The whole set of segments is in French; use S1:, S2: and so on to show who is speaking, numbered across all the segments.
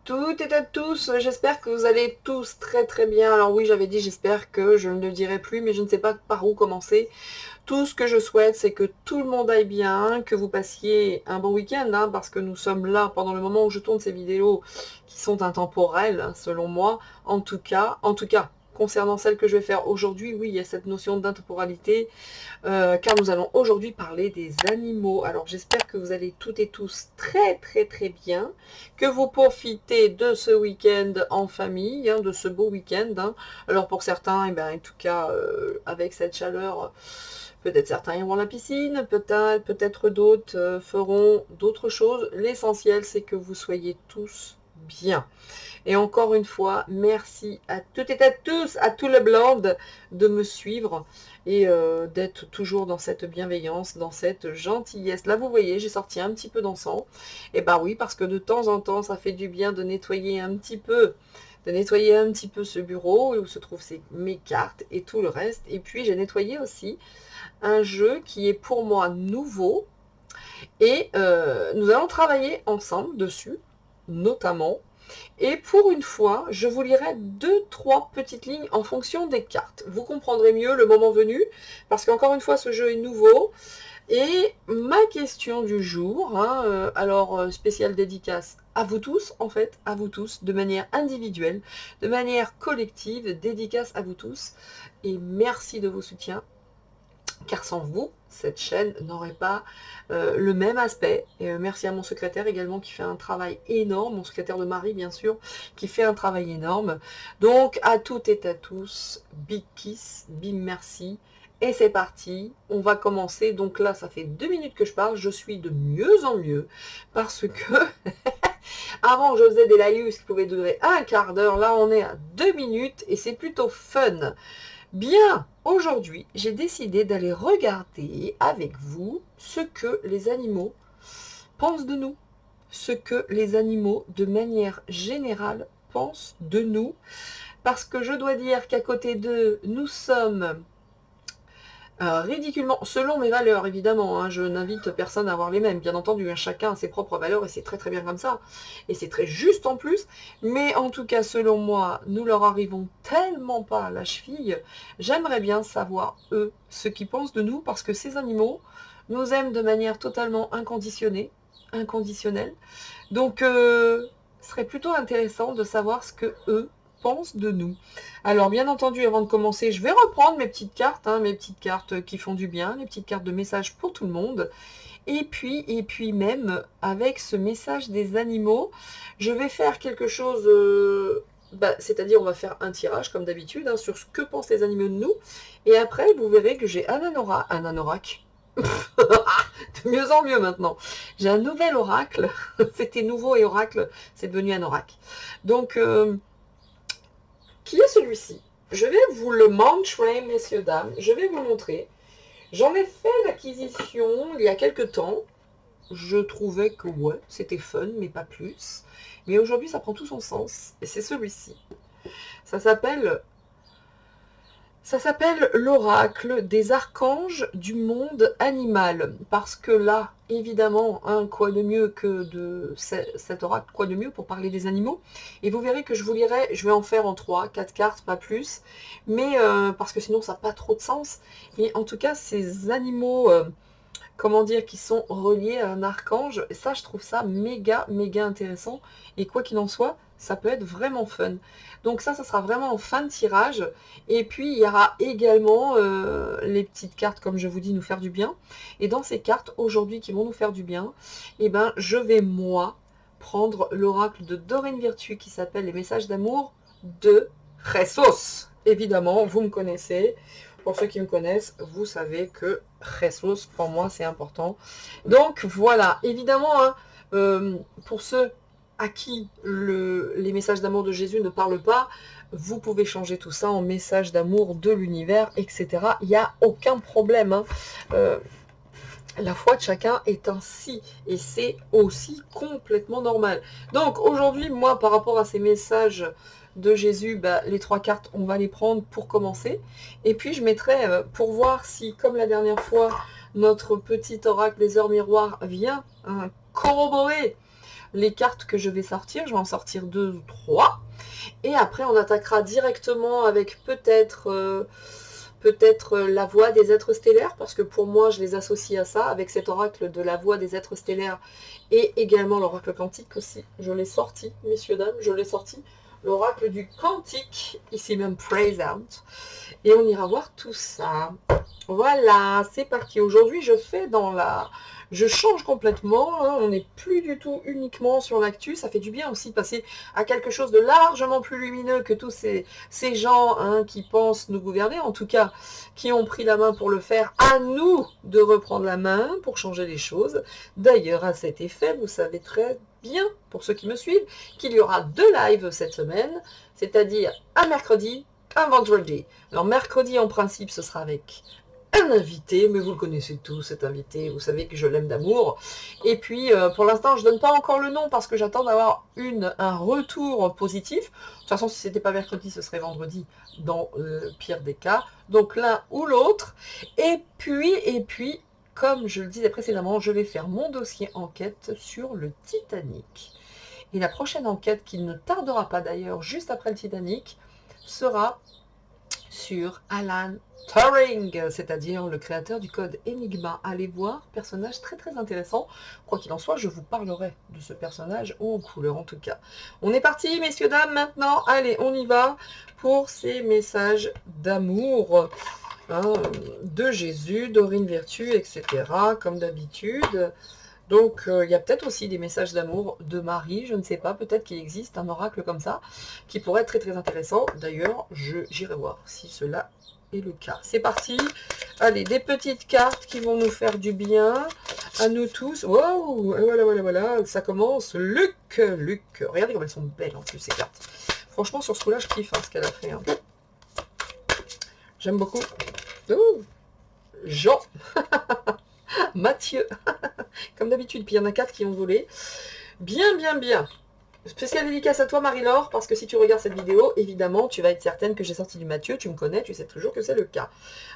S1: Toutes et à tous, j'espère que vous allez tous très très bien. Alors oui, j'avais dit j'espère que je ne le dirai plus, mais je ne sais pas par où commencer. Tout ce que je souhaite, c'est que tout le monde aille bien, que vous passiez un bon week-end, hein, parce que nous sommes là pendant le moment où je tourne ces vidéos qui sont intemporelles, hein, selon moi. En tout cas, concernant celle que je vais faire aujourd'hui, oui, il y a cette notion d'intemporalité. Car nous allons aujourd'hui parler des animaux. Alors j'espère que vous allez toutes et tous très très très bien, que vous profitez de ce week-end en famille, hein, de ce beau week-end. Hein. Alors pour certains, eh ben, en tout cas, avec cette chaleur, peut-être certains iront à la piscine, peut-être d'autres feront d'autres choses. L'essentiel, c'est que vous soyez tous bien. Et encore une fois, merci à toutes et à tous, à tout le blog de me suivre et d'être toujours dans cette bienveillance, dans cette gentillesse. Là, vous voyez, j'ai sorti un petit peu d'encens. Et bah oui, parce que de temps en temps, ça fait du bien de nettoyer un petit peu, ce bureau où se trouvent mes cartes et tout le reste. Et puis, j'ai nettoyé aussi un jeu qui est pour moi nouveau. Et nous allons travailler ensemble dessus, notamment. Et pour une fois, je vous lirai 2-3 petites lignes en fonction des cartes. Vous comprendrez mieux le moment venu, parce qu'encore une fois, ce jeu est nouveau. Et ma question du jour, hein, spéciale dédicace à vous tous, en fait, à vous tous, de manière individuelle, de manière collective, dédicace à vous tous. Et merci de vos soutiens, car sans vous, cette chaîne n'aurait pas le même aspect. Et merci à mon secrétaire également qui fait un travail énorme, mon secrétaire de mari bien sûr, qui fait un travail énorme. Donc à toutes et à tous, big kiss, big merci. Et c'est parti, on va commencer. Donc là, ça fait 2 minutes que je parle, je suis de mieux en mieux, parce que avant je faisais des lives qui pouvaient durer un quart d'heure, là on est à 2 minutes et c'est plutôt fun. Bien, aujourd'hui, j'ai décidé d'aller regarder avec vous ce que les animaux pensent de nous, ce que les animaux, de manière générale, pensent de nous, parce que je dois dire qu'à côté d'eux, nous sommes ridiculement, selon mes valeurs évidemment, hein, je n'invite personne à avoir les mêmes, bien entendu, hein, chacun a ses propres valeurs et c'est très très bien comme ça, et c'est très juste en plus, mais en tout cas selon moi, nous leur arrivons tellement pas à la cheville, j'aimerais bien savoir eux, ce qu'ils pensent de nous, parce que ces animaux nous aiment de manière totalement inconditionnelle, donc ce serait plutôt intéressant de savoir ce que eux pensent de nous. Alors bien entendu, avant de commencer, je vais reprendre mes petites cartes, hein, mes petites cartes qui font du bien, les petites cartes de messages pour tout le monde. Et puis même, avec ce message des animaux, je vais faire quelque chose, c'est-à-dire on va faire un tirage comme d'habitude, hein, sur ce que pensent les animaux de nous. Et après, vous verrez que j'ai un anorak. De mieux en mieux maintenant. J'ai un nouvel oracle. C'était nouveau et oracle, c'est devenu un oracle. Donc, qui est celui-ci? Je vais vous le montrer, messieurs, dames. Je vais vous montrer. J'en ai fait l'acquisition il y a quelques temps. Je trouvais que ouais, c'était fun, mais pas plus. Mais aujourd'hui, ça prend tout son sens. Et c'est celui-ci. Ça s'appelle l'oracle des archanges du monde animal. Parce que là, évidemment, hein, quoi de mieux que de cet oracle, quoi de mieux pour parler des animaux. Et vous verrez que je vous lirai, je vais en faire en 3, 4 cartes, pas plus. Mais parce que sinon, ça n'a pas trop de sens. Mais en tout cas, ces animaux, comment dire, qui sont reliés à un archange, ça, je trouve ça méga, méga intéressant. Et quoi qu'il en soit, ça peut être vraiment fun. Donc ça sera vraiment en fin de tirage. Et puis, il y aura également les petites cartes, comme je vous dis, nous faire du bien. Et dans ces cartes, aujourd'hui, qui vont nous faire du bien, eh ben, je vais, moi, prendre l'oracle de Dorine Virtue, qui s'appelle Les messages d'amour de Jesus. Évidemment, vous me connaissez. Pour ceux qui me connaissent, vous savez que Jesus, pour moi, c'est important. Donc, voilà. Évidemment, hein, pour ceux à qui les messages d'amour de Jésus ne parlent pas, vous pouvez changer tout ça en message d'amour de l'univers, etc. Il n'y a aucun problème. Hein. La foi de chacun est ainsi, et c'est aussi complètement normal. Donc aujourd'hui, moi, par rapport à ces messages de Jésus, les 3 cartes, on va les prendre pour commencer. Et puis je mettrai, pour voir si, comme la dernière fois, notre petit oracle des heures miroirs vient corroborer les cartes que je vais sortir. Je vais en sortir 2 ou 3. Et après, on attaquera directement avec peut-être la voix des êtres stellaires, parce que pour moi, je les associe à ça, avec cet oracle de la voix des êtres stellaires, et également l'oracle quantique aussi. Je l'ai sorti, messieurs, dames, je l'ai sorti. L'oracle du quantique, ici même Praise Out. Et on ira voir tout ça. Voilà, c'est parti. Aujourd'hui, je change complètement, hein. On n'est plus du tout uniquement sur l'actu. Ça fait du bien aussi de passer à quelque chose de largement plus lumineux que tous ces gens, hein, qui pensent nous gouverner, en tout cas, qui ont pris la main pour le faire. À nous de reprendre la main pour changer les choses. D'ailleurs, à cet effet, vous savez très bien, pour ceux qui me suivent, qu'il y aura 2 lives cette semaine, c'est-à-dire un mercredi, un vendredi. Alors mercredi, en principe, ce sera avec un invité, mais vous le connaissez tous, cet invité, vous savez que je l'aime d'amour. Et puis, pour l'instant, je ne donne pas encore le nom parce que j'attends d'avoir un retour positif. De toute façon, si ce n'était pas mercredi, ce serait vendredi, dans le pire des cas. Donc l'un ou l'autre. Et puis, comme je le disais précédemment, je vais faire mon dossier enquête sur le Titanic. Et la prochaine enquête, qui ne tardera pas d'ailleurs, juste après le Titanic, sera sur Alan Turing, c'est-à-dire le créateur du code Enigma. Allez voir, personnage très très intéressant. Quoi qu'il en soit, je vous parlerai de ce personnage en couleur en tout cas. On est parti, messieurs, dames, maintenant. Allez, on y va pour ces messages d'amour, hein, de Jésus, Dorine Virtue, etc. Comme d'habitude. Donc, il y a peut-être aussi des messages d'amour de Marie, je ne sais pas, peut-être qu'il existe un oracle comme ça, qui pourrait être très très intéressant. D'ailleurs, j'irai voir si cela est le cas. C'est parti. Allez, des petites cartes qui vont nous faire du bien à nous tous. Wow, voilà, ça commence. Luc, regardez comme elles sont belles en plus ces cartes. Franchement, sur ce coup-là, je kiffe, hein, ce qu'elle a fait, hein. J'aime beaucoup. Oh, Jean. Mathieu, comme d'habitude, puis il y en a 4 qui ont volé. Bien. Spéciale dédicace à toi, Marie-Laure, parce que si tu regardes cette vidéo, évidemment, tu vas être certaine que j'ai sorti du Mathieu, tu me connais, tu sais toujours que c'est le cas.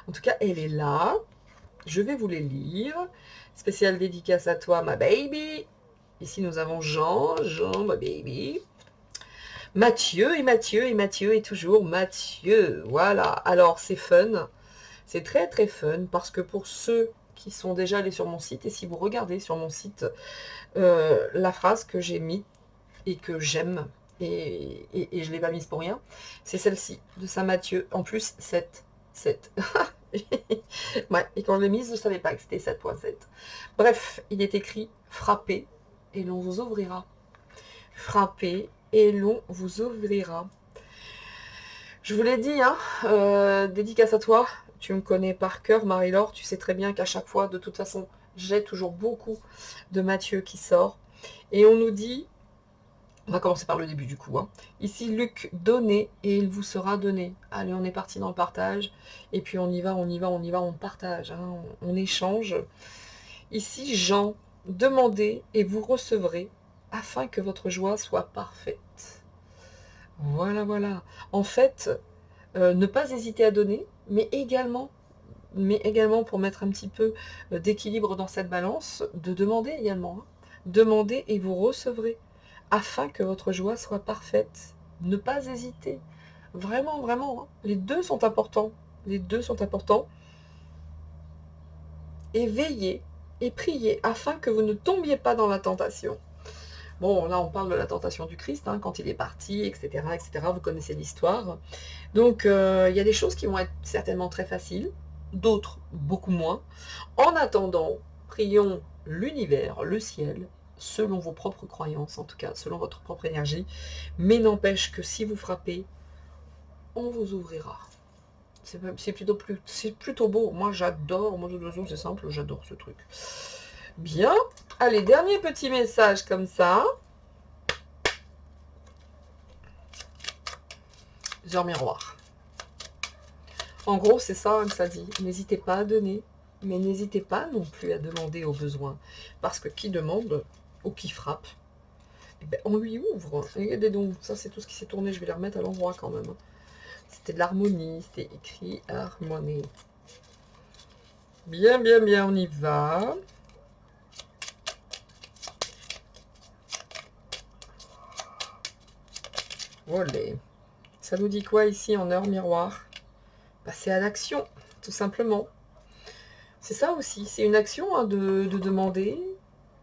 S1: En tout cas, elle est là. Je vais vous les lire. Spéciale dédicace à toi, ma baby. Ici, nous avons Jean, ma baby. Mathieu, et toujours Mathieu. Voilà, alors c'est fun. C'est très très fun, parce que pour ceux qui sont déjà allés sur mon site, et si vous regardez sur mon site la phrase que j'ai mise et que j'aime, et je ne l'ai pas mise pour rien, c'est celle-ci, de Saint Matthieu, en plus 7. Ouais, et quand je l'ai mise, je ne savais pas que c'était 7.7. Bref, il est écrit « Frappez et l'on vous ouvrira ». Frappez et l'on vous ouvrira. Je vous l'ai dit, hein, dédicace à toi. Tu me connais par cœur, Marie-Laure. Tu sais très bien qu'à chaque fois, de toute façon, j'ai toujours beaucoup de Mathieu qui sort. Et on nous dit, on va commencer par le début du coup, hein. Ici, Luc, donnez et il vous sera donné. Allez, on est parti dans le partage. Et puis on y va, on partage, hein, on échange. Ici, Jean, demandez et vous recevrez afin que votre joie soit parfaite. Voilà. En fait, ne pas hésiter à donner, mais également pour mettre un petit peu d'équilibre dans cette balance, de demander également. Hein. Demandez et vous recevrez, afin que votre joie soit parfaite. Ne pas hésiter. Vraiment. Hein. Les deux sont importants. Et veillez et priez afin que vous ne tombiez pas dans la tentation. Bon, là, on parle de la tentation du Christ, hein, quand il est parti, etc. Vous connaissez l'histoire. Donc, il y a des choses qui vont être certainement très faciles, d'autres beaucoup moins. En attendant, prions l'univers, le ciel, selon vos propres croyances, en tout cas, selon votre propre énergie. Mais n'empêche que si vous frappez, on vous ouvrira. C'est plutôt beau. Moi, j'adore. Moi, de toute façon, c'est simple, j'adore ce truc. Bien. Allez, dernier petit message comme ça. Plusieurs miroirs. En gros, c'est ça que ça dit. N'hésitez pas à donner, mais n'hésitez pas non plus à demander au besoin. Parce que qui demande ou qui frappe, eh ben, on lui ouvre. Regardez donc, ça c'est tout ce qui s'est tourné. Je vais les remettre à l'endroit quand même. C'était de l'harmonie, c'était écrit harmonie. Bien, on y va. Olé. Ça nous dit quoi ici en heure miroir? Passer à l'action, tout simplement. C'est ça aussi, c'est une action hein, de demander,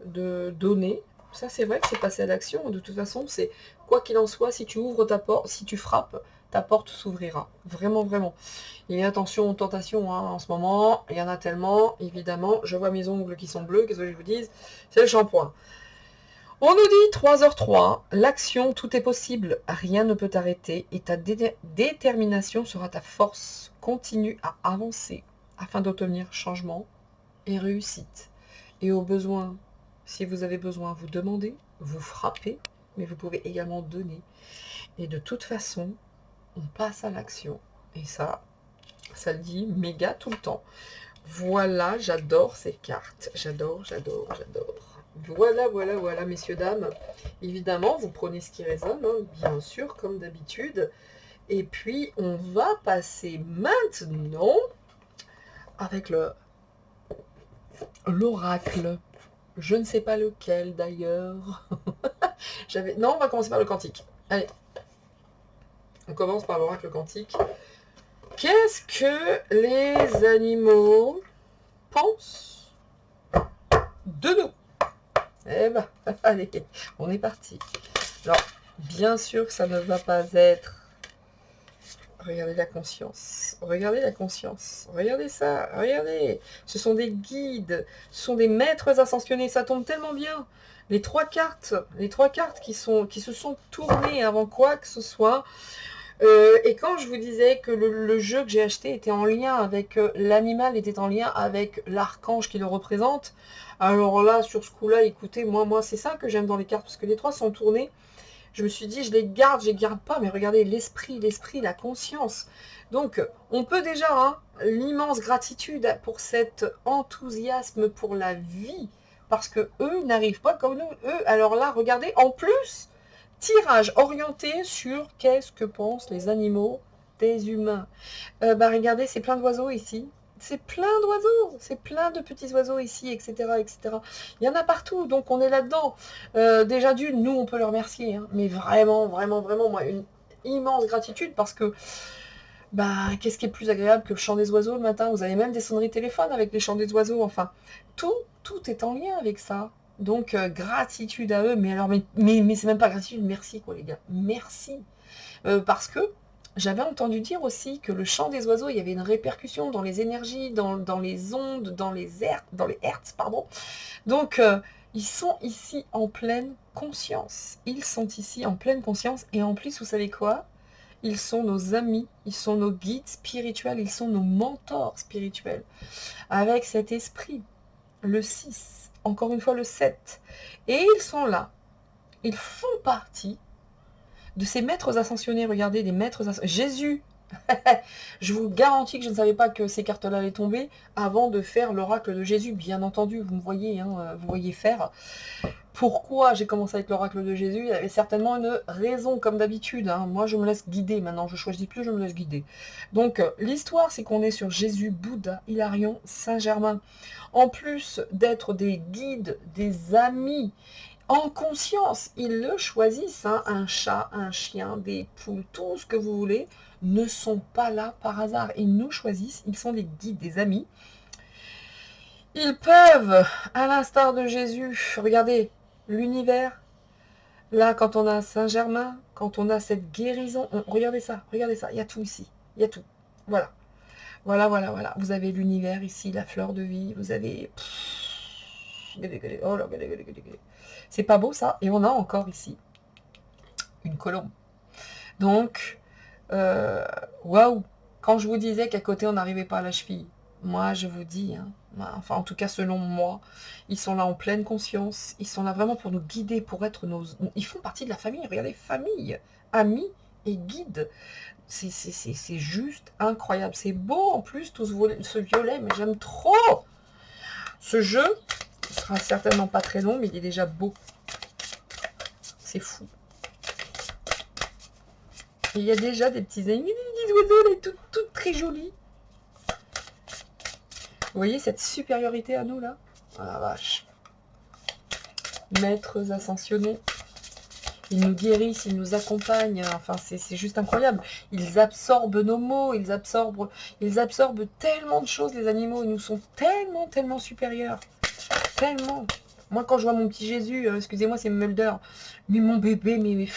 S1: de donner. Ça, c'est vrai que c'est passer à l'action. De toute façon, c'est quoi qu'il en soit, si tu ouvres ta porte, si tu frappes, ta porte s'ouvrira. Vraiment, vraiment. Et attention aux tentations hein, en ce moment. Il y en a tellement, évidemment. Je vois mes ongles qui sont bleus. Qu'est-ce que je vous dise? C'est le shampoing. On nous dit 3h03, l'action, tout est possible, rien ne peut t'arrêter et ta détermination sera ta force. Continue à avancer afin d'obtenir changement et réussite. Et au besoin, si vous avez besoin, vous demandez, vous frappez, mais vous pouvez également donner. Et de toute façon, on passe à l'action. Et ça le dit méga tout le temps. Voilà, j'adore ces cartes. J'adore, j'adore, j'adore. Voilà, voilà, voilà, messieurs, dames. Évidemment, vous prenez ce qui résonne, hein, bien sûr, comme d'habitude. Et puis, on va passer maintenant avec l'oracle. Je ne sais pas lequel, d'ailleurs. Non, on va commencer par le quantique. Allez. On commence par l'oracle quantique. Qu'est-ce que les animaux pensent de nous? Eh ben, allez, on est parti. Alors, bien sûr que ça ne va pas être... Regardez la conscience. Regardez la conscience. Regardez ça. Regardez. Ce sont des guides. Ce sont des maîtres ascensionnés. Ça tombe tellement bien. Les trois cartes qui se sont tournées avant quoi que ce soit. Et quand je vous disais que le jeu que j'ai acheté était en lien avec l'animal, était en lien avec l'archange qui le représente, alors là, sur ce coup-là, écoutez, moi c'est ça que j'aime dans les cartes, parce que les trois sont tournés. Je me suis dit, je les garde pas, mais regardez, l'esprit, la conscience. Donc, on peut déjà, hein, l'immense gratitude pour cet enthousiasme pour la vie, parce que eux n'arrivent pas comme nous. Eux, alors là, regardez, en plus, tirage orienté sur qu'est-ce que pensent les animaux des humains. Regardez, c'est plein d'oiseaux ici. C'est plein d'oiseaux, c'est plein de petits oiseaux ici, etc., etc. Il y en a partout, donc on est là-dedans. Déjà d'une, nous, on peut le remercier, hein, mais vraiment, vraiment, vraiment, moi, une immense gratitude parce que, qu'est-ce qui est plus agréable que le chant des oiseaux le matin? Vous avez même des sonneries téléphone avec les chants des oiseaux, enfin, tout est en lien avec ça. Donc, gratitude à eux, mais alors, mais c'est même pas gratitude, merci, quoi, les gars, merci. Parce que j'avais entendu dire aussi que le chant des oiseaux, il y avait une répercussion dans les énergies, dans les ondes, dans les hertz, pardon. Donc, ils sont ici en pleine conscience. Ils sont ici en pleine conscience. Et en plus, vous savez quoi? Ils sont nos amis, ils sont nos guides spirituels, ils sont nos mentors spirituels. Avec cet esprit, le 6, encore une fois le 7. Et ils sont là. Ils font partie de ces maîtres ascensionnés. Regardez, les maîtres ascensionnés. Jésus. Je vous garantis que je ne savais pas que ces cartes-là allaient tomber avant de faire l'oracle de Jésus. Bien entendu, vous me voyez, hein, vous voyez faire. Pourquoi j'ai commencé avec l'oracle de Jésus? Il y avait certainement une raison, comme d'habitude. Hein. Moi, je me laisse guider. Maintenant, je ne choisis plus, je me laisse guider. Donc, l'histoire, c'est qu'on est sur Jésus, Bouddha, Hilarion, Saint-Germain. En plus d'être des guides, des amis, en conscience, ils le choisissent, hein. Un chat, un chien, des poules, tout ce que vous voulez, ne sont pas là par hasard. Ils nous choisissent, ils sont des guides, des amis. Ils peuvent, à l'instar de Jésus, regardez, l'univers, là, quand on a Saint-Germain, quand on a cette guérison, regardez ça, il y a tout ici, il y a tout. Voilà, voilà, voilà, voilà. Vous avez l'univers ici, la fleur de vie, vous avez... Oh là, c'est pas beau ça? Et on a encore ici une colombe. Donc, waouh! Quand je vous disais qu'à côté on n'arrivait pas à la cheville, moi je vous dis, hein, enfin en tout cas selon moi, ils sont là en pleine conscience, ils sont là vraiment pour nous guider, pour être nos... Ils font partie de la famille, regardez, famille, amis et guides. C'est juste incroyable. C'est beau en plus tout ce violet, mais j'aime trop ce jeu. Il sera certainement pas très long, mais il est déjà beau. C'est fou. Et il y a déjà des petits oiseaux, là, toutes très jolies. Vous voyez cette supériorité à nous, là? Ah la vache. Maîtres ascensionnés. Ils nous guérissent, ils nous accompagnent. Enfin, c'est juste incroyable. Ils absorbent nos maux, ils absorbent tellement de choses, les animaux. Ils nous sont tellement, tellement supérieurs. Tellement. Moi, quand je vois mon petit Jésus, excusez-moi, c'est Mulder, mais mon bébé, mais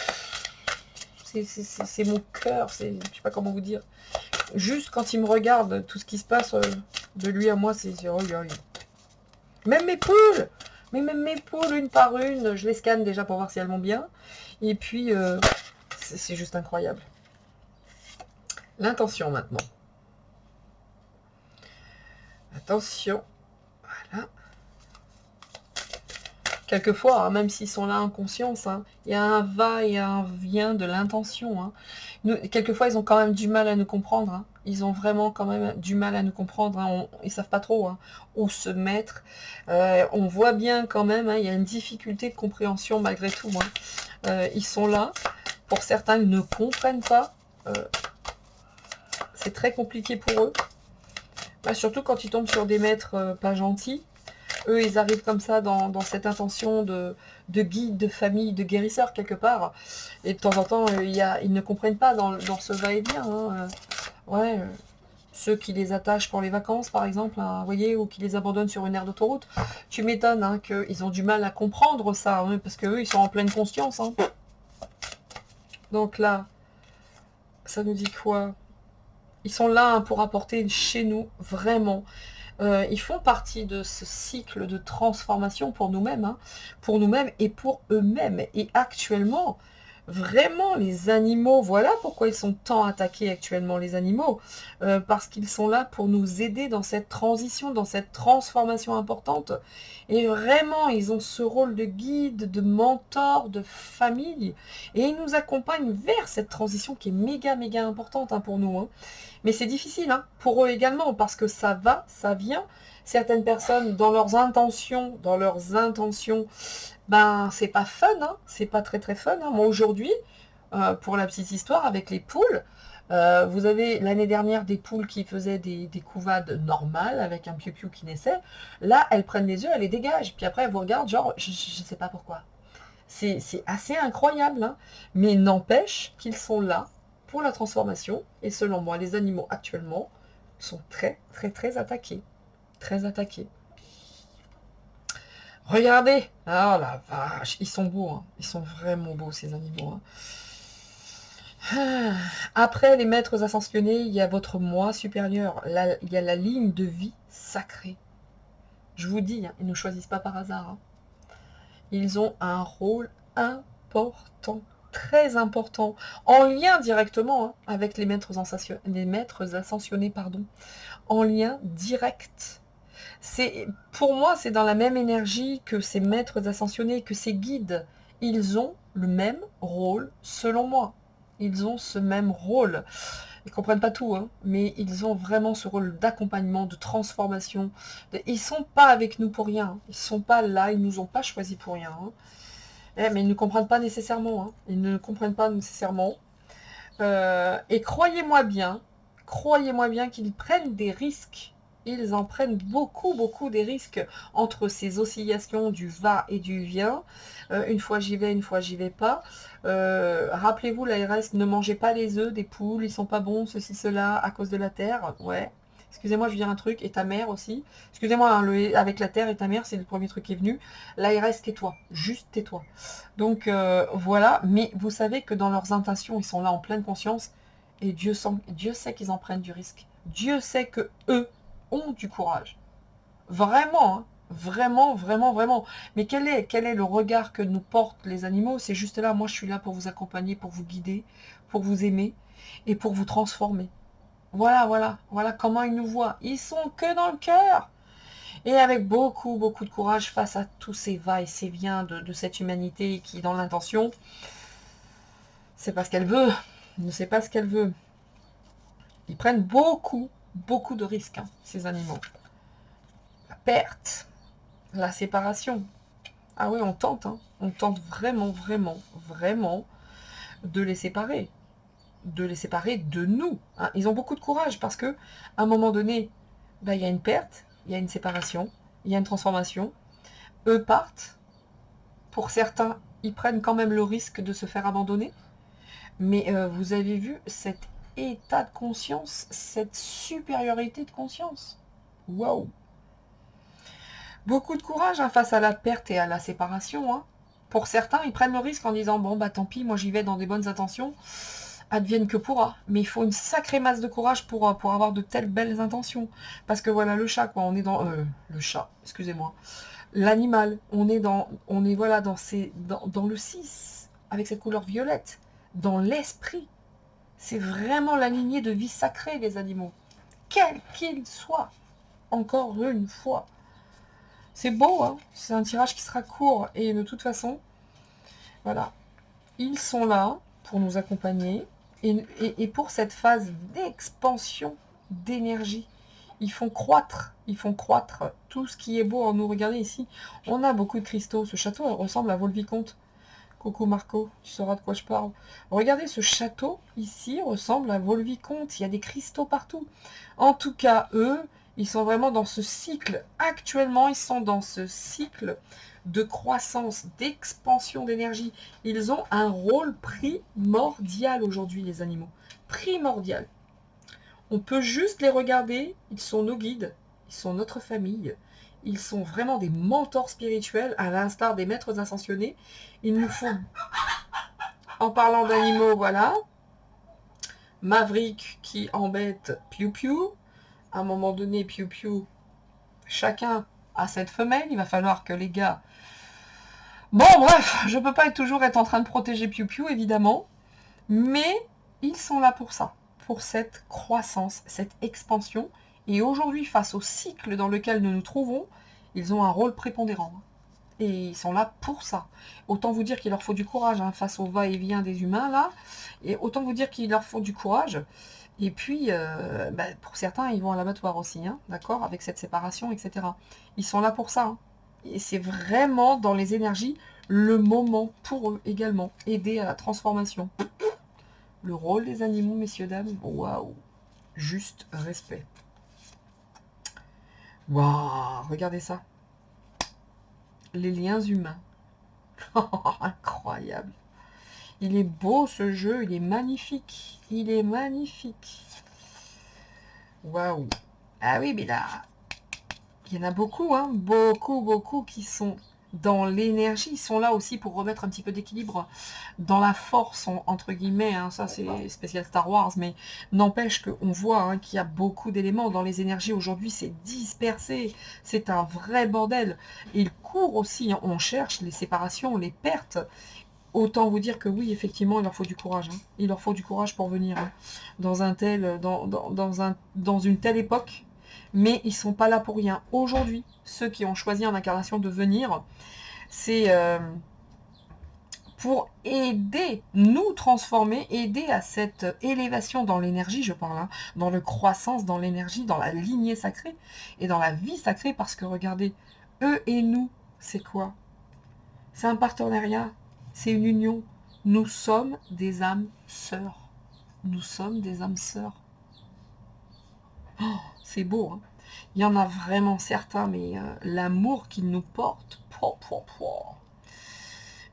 S1: c'est mon cœur, je sais pas comment vous dire. Juste quand il me regarde, tout ce qui se passe de lui à moi, c'est oh, oh, oh. Même mes poules, mais même mes poules, une par une, je les scanne déjà pour voir si elles vont bien. Et puis, c'est juste incroyable. L'intention maintenant. Attention, voilà. Quelquefois, hein, même s'ils sont là en conscience, hein, il y a un va et un vient de l'intention. Hein. Quelquefois, ils ont quand même du mal à nous comprendre. Hein. Ils ont vraiment quand même du mal à nous comprendre. Hein. Ils ne savent pas trop hein, où se mettre. On voit bien quand même, hein, il y a une difficulté de compréhension malgré tout. Hein. Ils sont là. Pour certains, ils ne comprennent pas. C'est très compliqué pour eux. Bah, surtout quand ils tombent sur des maîtres pas gentils. Eux, ils arrivent comme ça dans cette intention de guide, de famille, de guérisseur quelque part. Et de temps en temps, ils ne comprennent pas dans ce va-et-vient. Hein. Ouais, ceux qui les attachent pour les vacances, par exemple, hein, vous voyez, ou qui les abandonnent sur une aire d'autoroute. Tu m'étonnes hein, qu'ils ont du mal à comprendre ça, hein, parce qu'eux, ils sont en pleine conscience. Hein. Donc là, ça nous dit quoi? Ils sont là hein, pour apporter chez nous, vraiment, ils font partie de ce cycle de transformation pour nous-mêmes, hein, pour nous-mêmes et pour eux-mêmes. Et actuellement, vraiment, les animaux, voilà pourquoi ils sont tant attaqués actuellement, les animaux, parce qu'ils sont là pour nous aider dans cette transition, dans cette transformation importante. Et vraiment, ils ont ce rôle de guide, de mentor, de famille, et ils nous accompagnent vers cette transition qui est méga, méga importante hein, pour nous. Hein. Mais c'est difficile hein, pour eux également, parce que ça va, ça vient. Certaines personnes, dans leurs intentions, ben c'est pas fun, hein, c'est pas très très fun. Hein. Moi aujourd'hui, pour la petite histoire, avec les poules, vous avez l'année dernière des poules qui faisaient des couvades normales, avec un piou-piou qui naissait. Là, elles prennent les œufs, elles les dégagent. Puis après, elles vous regardent, genre, je ne sais pas pourquoi. C'est assez incroyable, hein. Mais n'empêche qu'ils sont là pour la transformation. Et selon moi, les animaux actuellement sont très, très, très attaqués. Très attaqués. Regardez! Ah la vache! Ils sont beaux, hein. Ils sont vraiment beaux, ces animaux. Hein. Après les maîtres ascensionnés, il y a votre moi supérieur. Là, il y a la ligne de vie sacrée. Je vous dis, hein, ils ne choisissent pas par hasard. Hein. Ils ont un rôle important, très important, en lien directement hein, avec les maîtres ascensionnés, pardon, en lien direct. Pour moi, c'est dans la même énergie que ces maîtres ascensionnés, que ces guides. Ils ont le même rôle, selon moi. Ils ont ce même rôle. Ils ne comprennent pas tout, hein, mais ils ont vraiment ce rôle d'accompagnement, de transformation. Ils ne sont pas avec nous pour rien. Ils ne sont pas là, ils ne nous ont pas choisis pour rien. Hein. Mais ils ne comprennent pas nécessairement. Hein. Ils ne comprennent pas nécessairement. Et croyez-moi bien qu'ils prennent des risques. Ils en prennent beaucoup, beaucoup des risques entre ces oscillations du va et du vient. Une fois j'y vais, une fois j'y vais pas. Rappelez-vous, l'ARS, ne mangez pas les œufs des poules, ils sont pas bons, ceci, cela, à cause de la terre. Ouais. Excusez-moi, je veux dire un truc, et ta mère aussi. Excusez-moi, hein, avec la terre et ta mère, c'est le premier truc qui est venu. L'ARS, tais-toi, juste tais-toi. Donc voilà, mais vous savez que dans leurs intentions, ils sont là en pleine conscience, et Dieu sait qu'ils en prennent du risque. Dieu sait que eux ont du courage. Vraiment, hein. Vraiment, vraiment, vraiment. Mais quel est le regard que nous portent les animaux? C'est juste là, moi je suis là pour vous accompagner, pour vous guider, pour vous aimer et pour vous transformer. Voilà, voilà, voilà comment ils nous voient. Ils sont que dans le cœur. Et avec beaucoup, beaucoup de courage face à tous ces va et ces viens de cette humanité qui, dans l'intention, c'est pas ce qu'elle veut. Ne sait pas ce qu'elle veut. Ils prennent beaucoup, beaucoup de risques, hein, ces animaux. La perte, la séparation. Ah oui, on tente, hein. On tente vraiment, vraiment, vraiment de les séparer. De les séparer de nous. Hein. Ils ont beaucoup de courage parce que à un moment donné, ben, il y a une perte, il y a une séparation, il y a une transformation. Eux partent. Pour certains, ils prennent quand même le risque de se faire abandonner. Mais vous avez vu cet état de conscience, cette supériorité de conscience. Waouh! Beaucoup de courage hein, face à la perte et à la séparation. Hein. Pour certains, ils prennent le risque en disant, bon, bah tant pis, moi j'y vais dans des bonnes intentions, advienne que pourra. Mais il faut une sacrée masse de courage pour avoir de telles belles intentions. Parce que voilà, le chat, quoi, on est dans... le chat, excusez-moi. L'animal, on est voilà, dans le 6, avec cette couleur violette, dans l'esprit. C'est vraiment la lignée de vie sacrée, les animaux. Quels qu'ils soient. Encore une fois. C'est beau, hein, c'est un tirage qui sera court. Et de toute façon, voilà, ils sont là pour nous accompagner. Et pour cette phase d'expansion d'énergie, ils font croître tout ce qui est beau en nous. Regardez ici, on a beaucoup de cristaux. Ce château ressemble à Vaux-le-Vicomte. Coucou Marco, tu sauras de quoi je parle. Regardez, ce château ici ressemble à Vaux-le-Vicomte. Il y a des cristaux partout. En tout cas, eux, ils sont vraiment dans ce cycle. Actuellement, ils sont dans ce cycle de croissance, d'expansion d'énergie. Ils ont un rôle primordial aujourd'hui, les animaux. Primordial. On peut juste les regarder. Ils sont nos guides. Ils sont notre famille. Ils sont vraiment des mentors spirituels, à l'instar des maîtres ascensionnés. Il nous faut, en parlant d'animaux, voilà, Maverick qui embête Piu Piu. À un moment donné, Piu Piu, chacun a cette femelle. Il va falloir que les gars... Bon, bref, je ne peux pas toujours être en train de protéger Piu Piu, évidemment. Mais ils sont là pour ça, pour cette croissance, cette expansion. Et aujourd'hui, face au cycle dans lequel nous nous trouvons, ils ont un rôle prépondérant. Et ils sont là pour ça. Autant vous dire qu'il leur faut du courage hein, face au va-et-vient des humains, là. Et autant vous dire qu'il leur faut du courage. Et puis, pour certains, ils vont à l'abattoir aussi, hein, d'accord, avec cette séparation, etc. Ils sont là pour ça. Hein. Et c'est vraiment, dans les énergies, le moment pour eux également. Aider à la transformation. Le rôle des animaux, messieurs, dames, waouh, juste respect. Waouh, regardez ça. Les liens humains. Incroyable. Il est beau ce jeu, il est magnifique. Il est magnifique. Waouh. Ah oui, mais là, il y en a beaucoup, hein. Beaucoup qui sont dans l'énergie. Ils sont là aussi pour remettre un petit peu d'équilibre dans la force, entre guillemets. Hein. Ça, c'est spécial Star Wars, mais n'empêche qu'on voit hein, qu'il y a beaucoup d'éléments dans les énergies. Aujourd'hui, c'est dispersé. C'est un vrai bordel. Il court aussi. Hein. On cherche les séparations, les pertes. Autant vous dire que oui, effectivement, il leur faut du courage. Hein. Il leur faut du courage pour venir hein, dans une telle époque. Mais ils ne sont pas là pour rien. Aujourd'hui, ceux qui ont choisi en incarnation de venir, c'est pour aider, nous transformer, aider à cette élévation dans l'énergie, je parle, hein, dans le croissance, dans l'énergie, dans la lignée sacrée et dans la vie sacrée. Parce que regardez, eux et nous, c'est quoi? C'est un partenariat. C'est une union. Nous sommes des âmes sœurs. Nous sommes des âmes sœurs. Oh, c'est beau. Hein. Il y en a vraiment certains, mais l'amour qu'ils nous portent.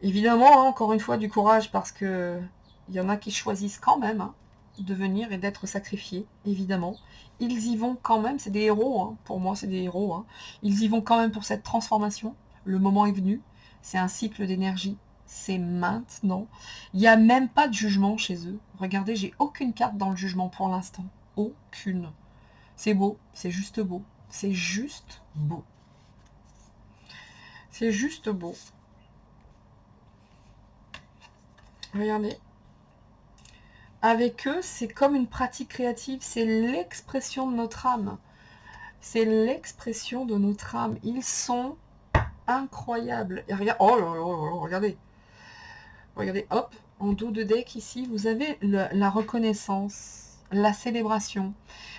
S1: Évidemment, hein, encore une fois, du courage parce que il y en a qui choisissent quand même hein, de venir et d'être sacrifiés, évidemment. Ils y vont quand même, c'est des héros. Hein. Pour moi, c'est des héros. Hein. Ils y vont quand même pour cette transformation. Le moment est venu. C'est un cycle d'énergie. C'est maintenant. Il n'y a même pas de jugement chez eux. Regardez, j'ai aucune carte dans le jugement pour l'instant. Aucune. C'est beau, c'est juste beau. C'est juste beau. C'est juste beau. Regardez. Avec eux, c'est comme une pratique créative. C'est l'expression de notre âme. C'est l'expression de notre âme. Ils sont incroyables. Et regarde, oh là là, regardez. Regardez, hop, en dos de deck ici, vous avez la reconnaissance, la célébration,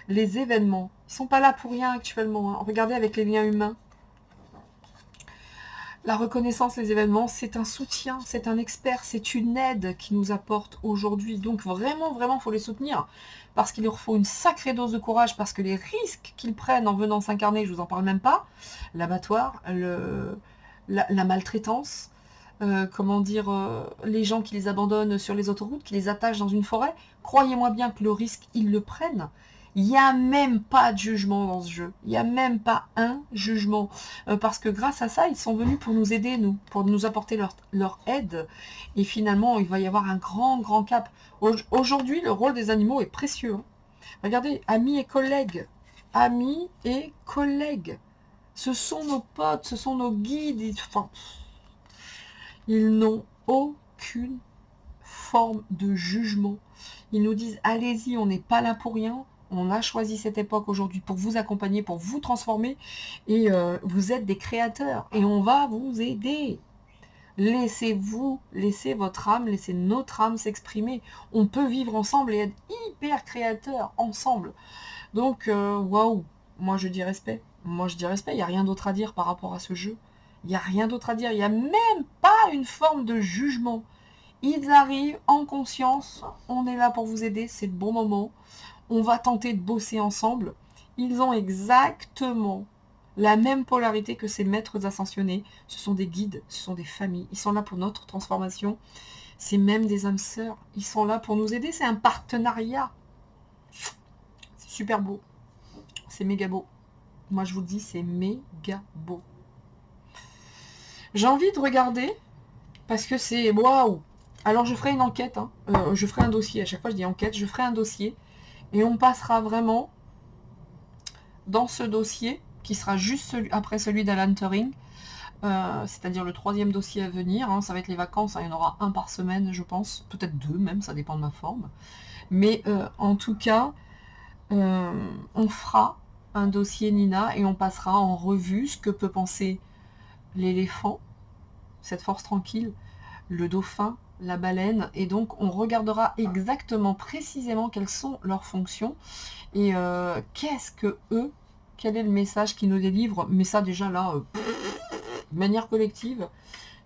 S1: les événements. Ils ne sont pas là pour rien actuellement. Hein. Regardez avec les liens humains. La reconnaissance, les événements, c'est un soutien, c'est un expert, c'est une aide qui nous apporte aujourd'hui. Donc vraiment, il faut les soutenir. Parce qu'il leur faut une sacrée dose de courage, parce que les risques qu'ils prennent en venant s'incarner, je ne vous en parle même pas, l'abattoir, la maltraitance, comment dire, les gens qui les abandonnent sur les autoroutes, qui les attachent dans une forêt. Croyez-moi bien que le risque, ils le prennent. Il n'y a même pas de jugement dans ce jeu. Il n'y a même pas un jugement. Parce que grâce à ça, ils sont venus pour nous aider, nous, pour nous apporter leur aide. Et finalement, il va y avoir un grand, grand cap. Aujourd'hui, le rôle des animaux est précieux. Hein. Regardez, amis et collègues. Amis et collègues. Ce sont nos potes, ce sont nos guides. Enfin, ils n'ont aucune forme de jugement. Ils nous disent, allez-y, on n'est pas là pour rien. On a choisi cette époque aujourd'hui pour vous accompagner, pour vous transformer. Et vous êtes des créateurs. Et on va vous aider. Laissez-vous, laissez votre âme, laissez notre âme s'exprimer. On peut vivre ensemble et être hyper créateurs ensemble. Donc, waouh, moi je dis respect. Moi je dis respect, il n'y a rien d'autre à dire par rapport à ce jeu. Il n'y a rien d'autre à dire. Il n'y a même pas une forme de jugement. Ils arrivent en conscience. On est là pour vous aider. C'est le bon moment. On va tenter de bosser ensemble. Ils ont exactement la même polarité que ces maîtres ascensionnés. Ce sont des guides, ce sont des familles. Ils sont là pour notre transformation. C'est même des âmes sœurs. Ils sont là pour nous aider. C'est un partenariat. C'est super beau. C'est méga beau. Moi, je vous le dis, c'est méga beau. J'ai envie de regarder parce que c'est waouh. Alors, je ferai une enquête. Hein. Je ferai un dossier. À chaque fois, je dis enquête. Je ferai un dossier. Et on passera vraiment dans ce dossier, qui sera juste après celui d'Alan Turing, c'est-à-dire le 3e dossier à venir. Hein, ça va être les vacances, hein, il y en aura un par semaine, je pense. Peut-être 2 même, ça dépend de ma forme. Mais en tout cas, on fera un dossier Nina et on passera en revue ce que peut penser l'éléphant, cette force tranquille, le dauphin, la baleine, et donc on regardera exactement, précisément quelles sont leurs fonctions et qu'est-ce que eux, quel est le message qu'ils nous délivrent. Mais ça déjà là, de manière collective,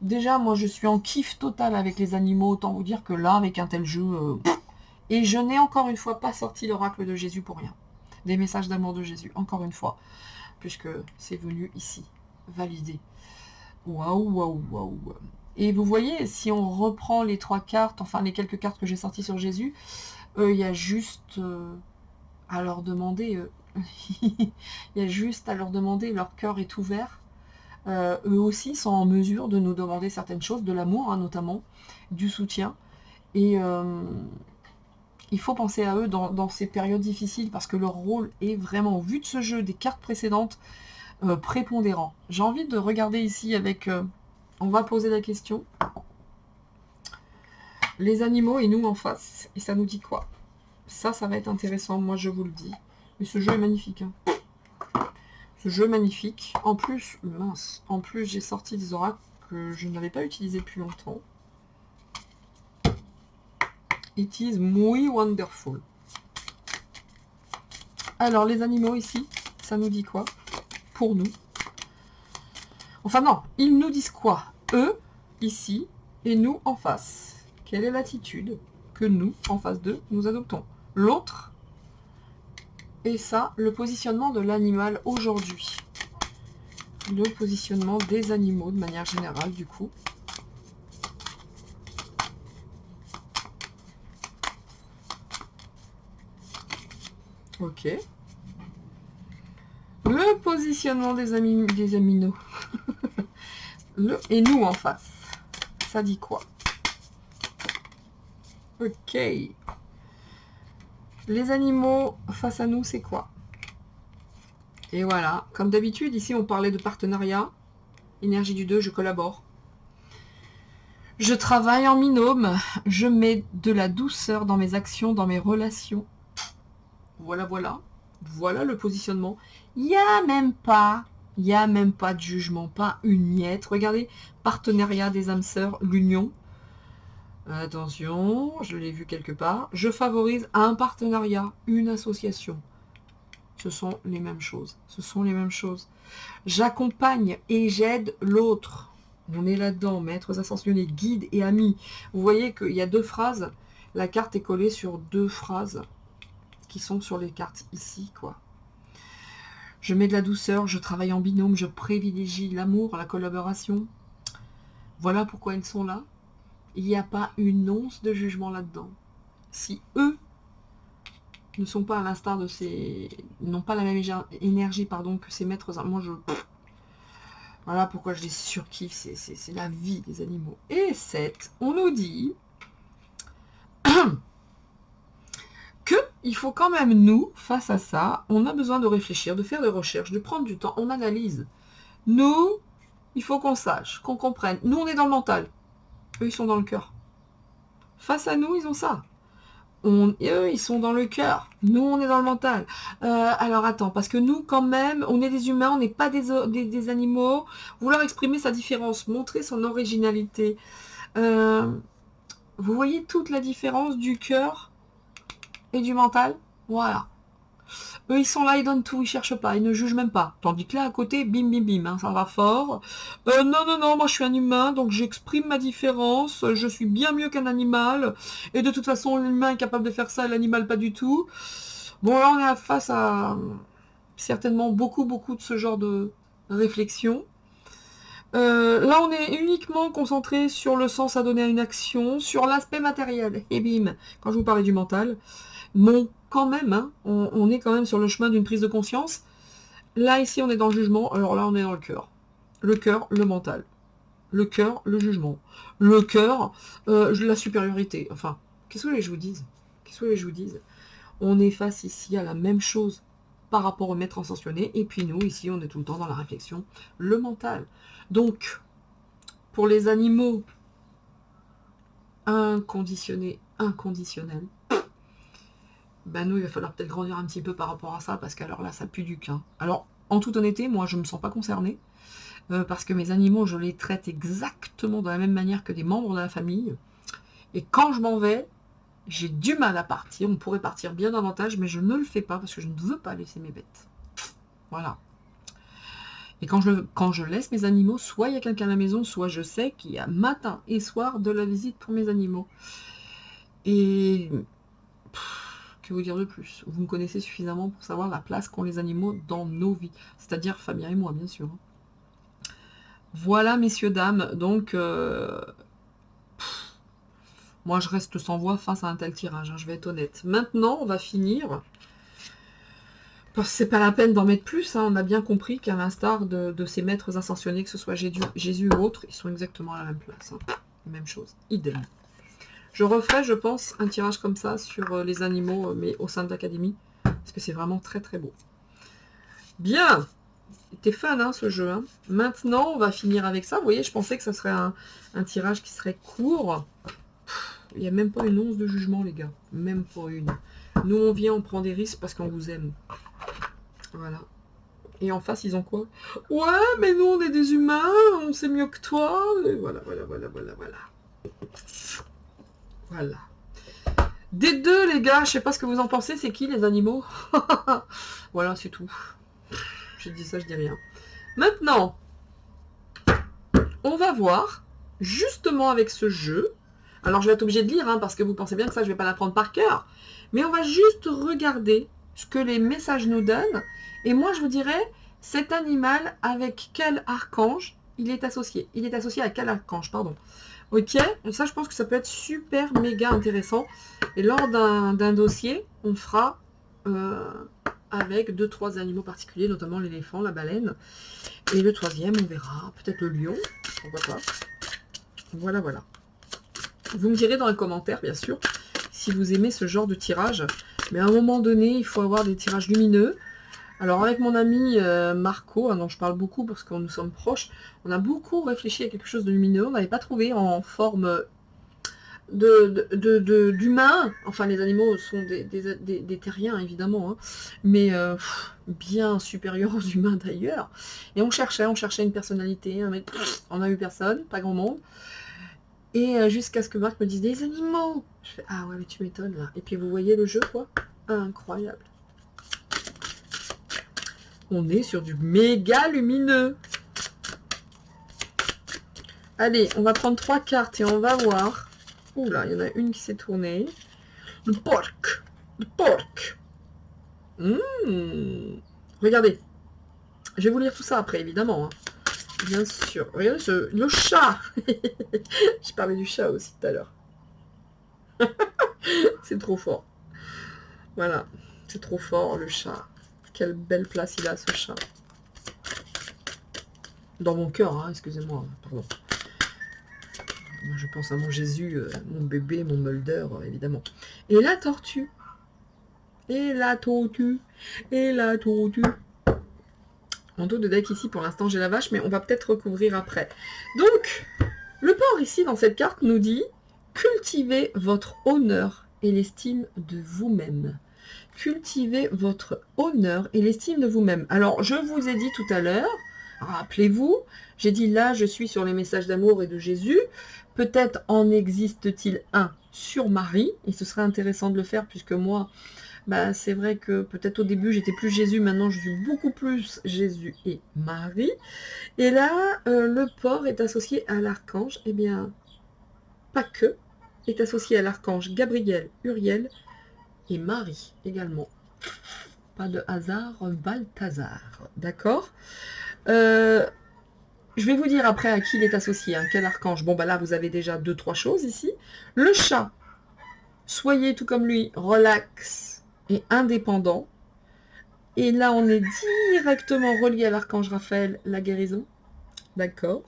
S1: déjà moi je suis en kiff total avec les animaux, autant vous dire que là avec un tel jeu, et je n'ai encore une fois pas sorti l'oracle de Jésus pour rien, des messages d'amour de Jésus, encore une fois, puisque c'est venu ici, validé. Waouh, waouh, waouh. Et vous voyez, si on reprend les 3 cartes, enfin les quelques cartes que j'ai sorties sur Jésus, il y a juste à leur demander, il y a juste à leur demander, leur cœur est ouvert. Eux aussi sont en mesure de nous demander certaines choses, de l'amour hein, notamment, du soutien. Et il faut penser à eux dans ces périodes difficiles parce que leur rôle est vraiment, vu de ce jeu, des cartes précédentes, prépondérant. J'ai envie de regarder ici avec... on va poser la question. Les animaux et nous en face. Et ça nous dit quoi? Ça va être intéressant, moi je vous le dis. Mais ce jeu est magnifique. Hein. Ce jeu magnifique. En plus, mince, en plus j'ai sorti des oracles que je n'avais pas utilisés depuis longtemps. It is muy wonderful. Alors les animaux ici, ça nous dit quoi? Pour nous. Enfin non, ils nous disent quoi? Eux, ici, et nous en face. Quelle est l'attitude que nous, en face d'eux, nous adoptons? L'autre, et ça, le positionnement de l'animal aujourd'hui. Le positionnement des animaux de manière générale, du coup. Ok. Le positionnement des aminos. Et nous en face. Ça dit quoi? Ok. Les animaux face à nous, c'est quoi? Et voilà. Comme d'habitude, ici, on parlait de partenariat. Énergie du 2, je collabore. Je travaille en binôme. Je mets de la douceur dans mes actions, dans mes relations. Voilà, voilà. Voilà le positionnement. Il n'y a même pas de jugement, pas une miette. Regardez, partenariat des âmes sœurs, l'union. Attention, je l'ai vu quelque part. Je favorise un partenariat, une association. Ce sont les mêmes choses. Ce sont les mêmes choses. J'accompagne et j'aide l'autre. On est là-dedans, maîtres ascensionnés, guides et amis. Vous voyez qu'il y a 2 phrases. La carte est collée sur 2 phrases qui sont sur les cartes ici, quoi. Je mets de la douceur, je travaille en binôme, je privilégie l'amour, la collaboration. Voilà pourquoi ils sont là. Il n'y a pas une once de jugement là-dedans. Si eux ne sont pas à l'instar de ces... n'ont pas la même énergie pardon, que ces maîtres... Moi, je... Voilà pourquoi je les surkiffe, c'est la vie des animaux. Et 7, on nous dit que il faut quand même, nous, face à ça, on a besoin de réfléchir, de faire des recherches, de prendre du temps, on analyse. Nous, il faut qu'on sache, qu'on comprenne. Nous, on est dans le mental. Eux, ils sont dans le cœur. Face à nous, ils ont ça. Eux, ils sont dans le cœur. Nous, on est dans le mental. Alors, attends, parce que nous, quand même, on est des humains, on n'est pas des animaux. Vouloir exprimer sa différence, montrer son originalité. Vous voyez toute la différence du cœur et du mental? Voilà. Eux, ils sont là, ils donnent tout, ils cherchent pas, ils ne jugent même pas. Tandis que là, à côté, bim, bim, bim, hein, ça va fort. Non, non, non, moi je suis un humain, donc j'exprime ma différence, je suis bien mieux qu'un animal, et de toute façon, l'humain est capable de faire ça, l'animal pas du tout. Bon, là, on est face à certainement beaucoup, beaucoup de ce genre de réflexion. Là, on est uniquement concentré sur le sens à donner à une action, sur l'aspect matériel. Et bim, quand je vous parlais du mental, bon, quand même, hein, on est quand même sur le chemin d'une prise de conscience. Là, ici, on est dans le jugement. Alors là, on est dans le cœur. Le cœur, le mental. Le cœur, le jugement. Le cœur, la supériorité. Enfin, qu'est-ce que je vous dise? Qu'est-ce que je vous dise? On est face ici à la même chose par rapport au maître ascensionné. Et puis nous, ici, on est tout le temps dans la réflexion. Le mental. Donc, pour les animaux inconditionnés, inconditionnels, ben nous, il va falloir peut-être grandir un petit peu par rapport à ça, parce qu'alors là, ça pue du quin. Alors, en toute honnêteté, moi, je ne me sens pas concernée, parce que mes animaux, je les traite exactement de la même manière que des membres de la famille. Et quand je m'en vais, j'ai du mal à partir. On pourrait partir bien davantage, mais je ne le fais pas, parce que je ne veux pas laisser mes bêtes. Voilà. Et quand je laisse mes animaux, soit il y a quelqu'un à la maison, soit je sais qu'il y a matin et soir de la visite pour mes animaux. Et... que vous dire de plus? Vous me connaissez suffisamment pour savoir la place qu'ont les animaux dans nos vies. C'est-à-dire Fabien et moi, bien sûr. Voilà, messieurs, dames. Donc, moi, je reste sans voix face à un tel tirage, hein, je vais être honnête. Maintenant, on va finir. Parce que c'est pas la peine d'en mettre plus. Hein. On a bien compris qu'à l'instar de ces maîtres ascensionnés, que ce soit Jésus ou autre, ils sont exactement à la même place. Hein. Même chose. Idem. Je referai, je pense, un tirage comme ça sur les animaux, mais au sein de l'académie, parce que c'est vraiment très très beau. Bien, c'était fun hein, ce jeu. Hein. Maintenant, on va finir avec ça. Vous voyez, je pensais que ça serait un tirage qui serait court. Il n'y a même pas une once de jugement, les gars. Même pas une. Nous, on vient, on prend des risques parce qu'on vous aime. Voilà. Et en face, ils ont quoi? Ouais, mais nous, on est des humains, on sait mieux que toi. Et voilà, voilà, voilà, voilà, voilà. Voilà. Des deux, les gars, je sais pas ce que vous en pensez, c'est qui les animaux? Voilà, c'est tout. Je dis ça, je dis rien. Maintenant, on va voir, justement avec ce jeu, alors je vais être obligée de lire, hein, parce que vous pensez bien que ça, je vais pas l'apprendre par cœur, mais on va juste regarder ce que les messages nous donnent, et moi, je vous dirais, cet animal, avec quel archange il est associé? Il est associé à quel archange, pardon. Ok, ça je pense que ça peut être super méga intéressant. Et lors d'un dossier, on fera avec 2-3 animaux particuliers, notamment l'éléphant, la baleine. Et le troisième, on verra peut-être le lion, pourquoi pas. Voilà, voilà. Vous me direz dans les commentaires, bien sûr, si vous aimez ce genre de tirage. Mais à un moment donné, il faut avoir des tirages lumineux. Alors avec mon ami Marco, dont je parle beaucoup parce que nous sommes proches, on a beaucoup réfléchi à quelque chose de lumineux. On n'avait pas trouvé en forme d'humain. Enfin, les animaux sont des terriens, évidemment, hein, mais bien supérieurs aux humains d'ailleurs. Et on cherchait une personnalité, mais on n'a eu personne, pas grand monde. Et jusqu'à ce que Marc me dise des animaux. Je fais, ah ouais, mais tu m'étonnes là. Et puis vous voyez le jeu, quoi. Incroyable. On est sur du méga lumineux. Allez, on va prendre 3 cartes et on va voir. Oula, il y en a une qui s'est tournée. Le porc. Le porc. Regardez. Je vais vous lire tout ça après, évidemment. Hein. Bien sûr. Regardez le chat. Je parlais du chat aussi tout à l'heure. C'est trop fort. Voilà. C'est trop fort, le chat. Quelle belle place il a, ce chat. Dans mon cœur, hein, excusez-moi. Pardon. Moi, je pense à mon Jésus, mon bébé, mon Mulder, évidemment. Et la tortue. Et la tortue. Et la tortue. En dos de deck ici, pour l'instant, j'ai la vache, mais on va peut-être recouvrir après. Donc, le port ici, dans cette carte, nous dit « Cultivez votre honneur et l'estime de vous-même. » Cultivez votre honneur et l'estime de vous-même. Alors, je vous ai dit tout à l'heure, rappelez-vous, j'ai dit là, je suis sur les messages d'amour et de Jésus. Peut-être en existe-t-il un sur Marie, et ce serait intéressant de le faire, puisque moi, bah, c'est vrai que peut-être au début, j'étais plus Jésus, maintenant je suis beaucoup plus Jésus et Marie. Et là, le porc est associé à l'archange, eh bien, pas que, est associé à l'archange Gabriel, Uriel, et Marie également. Pas de hasard, Balthazar. D'accord. Je vais vous dire après à qui il est associé, hein, quel archange. Bon, bah là, vous avez déjà 2-3 choses ici. Le chat. Soyez tout comme lui, relax et indépendant. Et là, on est directement relié à l'archange Raphaël, la guérison. D'accord.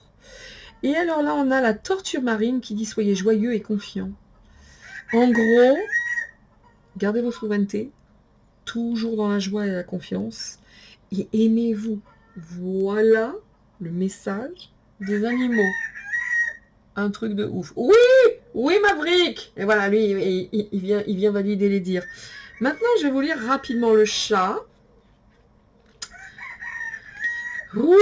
S1: Et alors là, on a la tortue marine qui dit soyez joyeux et confiants. En gros, gardez vos souverainetés, toujours dans la joie et la confiance, et aimez-vous. Voilà le message des animaux. Un truc de ouf. Oui, oui, Maverick. Et voilà, lui, il vient valider les dires. Maintenant, je vais vous lire rapidement le chat. Oui,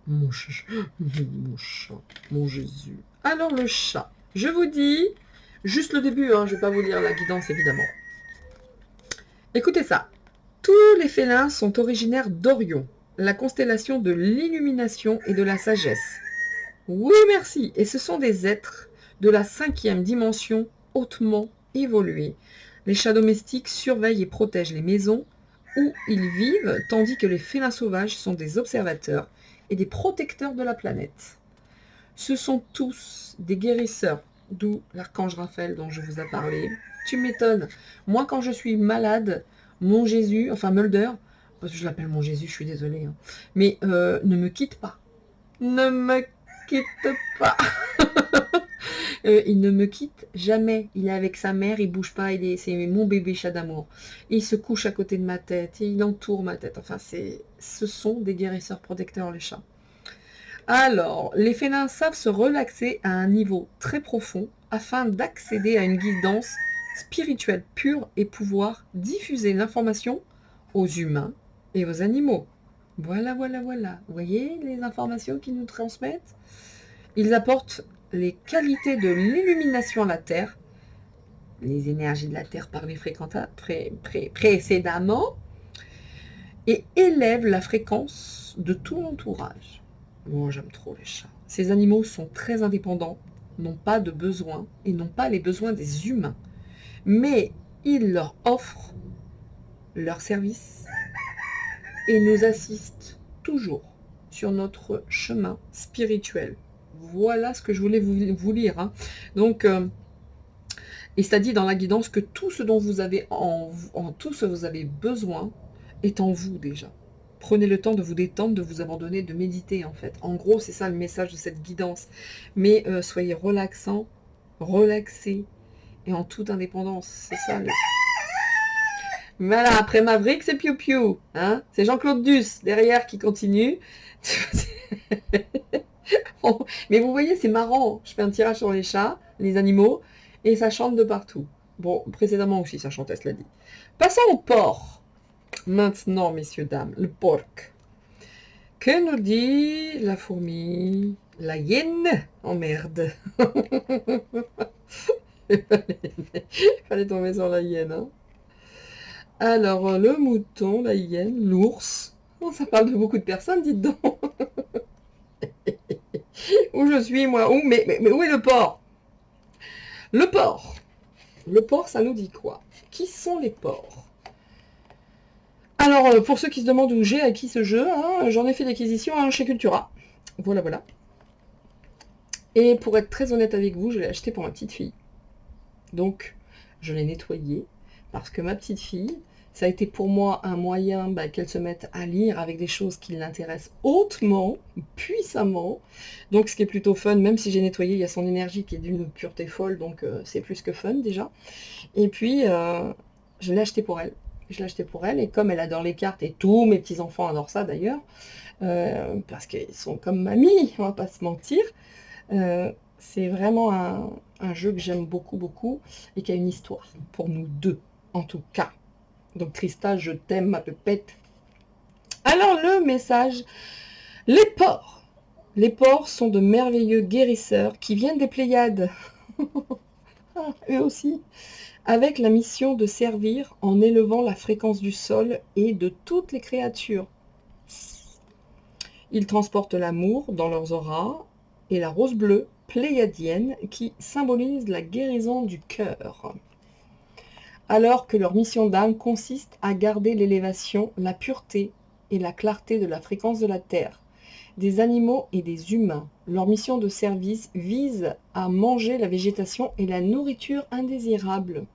S1: mon chat, mon Jésus. Alors le chat, je vous dis, juste le début, hein, je ne vais pas vous lire la guidance évidemment. Écoutez ça. Tous les félins sont originaires d'Orion, la constellation de l'illumination et de la sagesse. Oui, merci. Et ce sont des êtres de la 5e dimension hautement évolués. Les chats domestiques surveillent et protègent les maisons où ils vivent, tandis que les félins sauvages sont des observateurs et des protecteurs de la planète. Ce sont tous des guérisseurs, d'où l'archange Raphaël dont je vous ai parlé. Tu m'étonnes. Moi, quand je suis malade, mon Jésus, enfin Mulder, parce que je l'appelle mon Jésus, je suis désolée, hein, mais ne me quitte pas. Ne me quitte pas. Il ne me quitte jamais. Il est avec sa mère, il bouge pas, c'est mon bébé chat d'amour. Il se couche à côté de ma tête, il entoure ma tête. Enfin, ce sont des guérisseurs protecteurs, les chats. Alors, les félins savent se relaxer à un niveau très profond afin d'accéder à une guidance spirituelle pure et pouvoir diffuser l'information aux humains et aux animaux. Voilà, voilà, voilà. Vous voyez les informations qu'ils nous transmettent? Ils apportent les qualités de l'illumination à la Terre, les énergies de la Terre parlées précédemment, et élèvent la fréquence de tout l'entourage. Moi, j'aime trop les chats. Ces animaux sont très indépendants, n'ont pas de besoins et n'ont pas les besoins des humains. Mais ils leur offrent leur service et nous assistent toujours sur notre chemin spirituel. Voilà ce que je voulais vous lire. Hein. Donc, et c'est dit dans la guidance que tout ce dont vous avez tout ce que vous avez besoin est en vous déjà. Prenez le temps de vous détendre, de vous abandonner, de méditer en fait. En gros, c'est ça le message de cette guidance. Mais soyez relaxants, relaxés et en toute indépendance. C'est ça le... Voilà, après Maverick, c'est Piu Piu. Hein, c'est Jean-Claude Duss derrière qui continue. Mais vous voyez, c'est marrant. Je fais un tirage sur les chats, les animaux, et ça chante de partout. Bon, précédemment aussi, ça chantait, cela dit. Passons au porc. Maintenant, messieurs, dames, le porc. Que nous dit la fourmi? La hyène? Oh merde. Il fallait tomber sur la hyène. Hein. Alors, le mouton, la hyène, l'ours. Oh, ça parle de beaucoup de personnes, dites donc. Où je suis, moi? Mais où est le porc? Le porc. Le porc, ça nous dit quoi? Qui sont les porcs?
S2: Alors, pour ceux qui se demandent où j'ai acquis ce jeu, hein, j'en ai fait l'acquisition chez Cultura. Voilà, voilà. Et pour être très honnête avec vous, je l'ai acheté pour ma petite fille. Donc, je l'ai nettoyé parce que ma petite fille, ça a été pour moi un moyen qu'elle se mette à lire avec des choses qui l'intéressent hautement, puissamment. Donc, ce qui est plutôt fun, même si j'ai nettoyé, il y a son énergie qui est d'une pureté folle, donc c'est plus que fun déjà. Et puis, je l'ai acheté pour elle. Je l'ai acheté pour elle, et comme elle adore les cartes, et tous mes petits-enfants adorent ça d'ailleurs, parce qu'ils sont comme mamie, on va pas se mentir, c'est vraiment un jeu que j'aime beaucoup, beaucoup, et qui a une histoire, pour nous deux, en tout cas. Donc Trista, je t'aime, ma pépette. Alors le message, les porcs. Les porcs sont de merveilleux guérisseurs qui viennent des Pléiades, eux aussi, avec la mission de servir en élevant la fréquence du sol et de toutes les créatures. Ils transportent l'amour dans leurs auras et la rose bleue pléiadienne qui symbolise la guérison du cœur. Alors que leur mission d'âme consiste à garder l'élévation, la pureté et la clarté de la fréquence de la Terre, des animaux et des humains. Leur mission de service vise à manger la végétation et la nourriture indésirable.